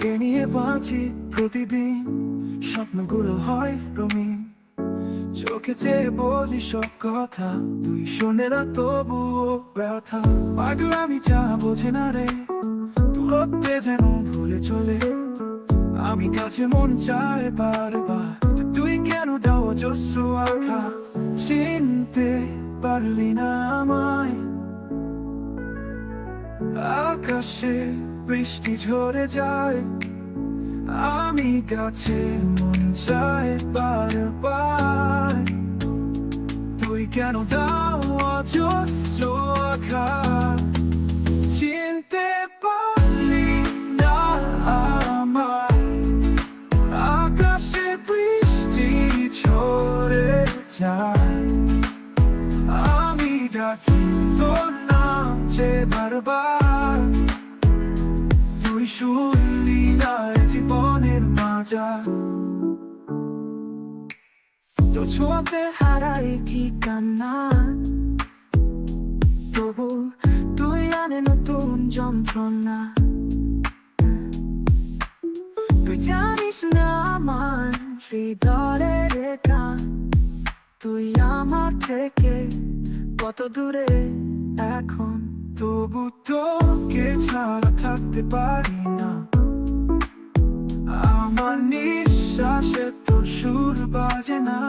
তোকে নিয়ে বাঁচি প্রতিদিন, স্বপ্নগুলো হয় রঙিন। চোখে চেয়ে বলি সব কথা, তুই শোনে না তবুও ব্যথা। পাগলামি যা বোঝে না রে, দূরত্বে যেন ভুলে চলে। আমি কাছে মন চায় বারবার, তুই কেন দাও অজস্র আঘা। চিনতে পারলি না আমায়, আকাশে বৃষ্টি ঝরে যায়, আমি কাছে মন চায় বারবার। তুই কেন দাও অজস্র আঘাত। চিনতে পারলি না আমায়, আকাশে বৃষ্টি ঝরে যায়, আমি ডাকি তোর নাম যে বারবার। তুই শুনলি না জীবনের মাজা, তো ছোঁয়াতে হারাই ঠিকানা। তবু তুই আনে নতুন যন্ত্রণা। তুই জানিস না আমার হৃদয়ের গান, তুই আমার থেকে কত দূরে এখন। তবু তোকে ছাড়া থাকতে পারি না, আমার নিঃশ্বাসে তোর সুর বাজে না।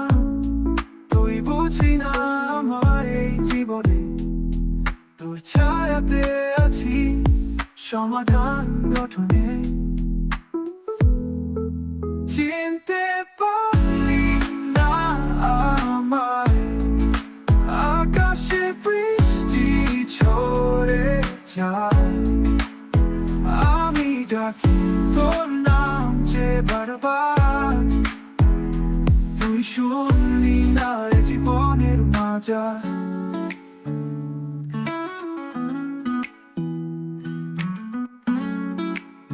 তুই বুঝি না আমার এই জীবনে, তোর ছায়াতে আছি সমাধান গঠনে। চিনতে পারলি না আমায়, আকাশে বৃষ্টি ঝরে যায়, আমি ডাকি তোর নাম যে বারবার। তুই শুনলি না জীবনের মাজা।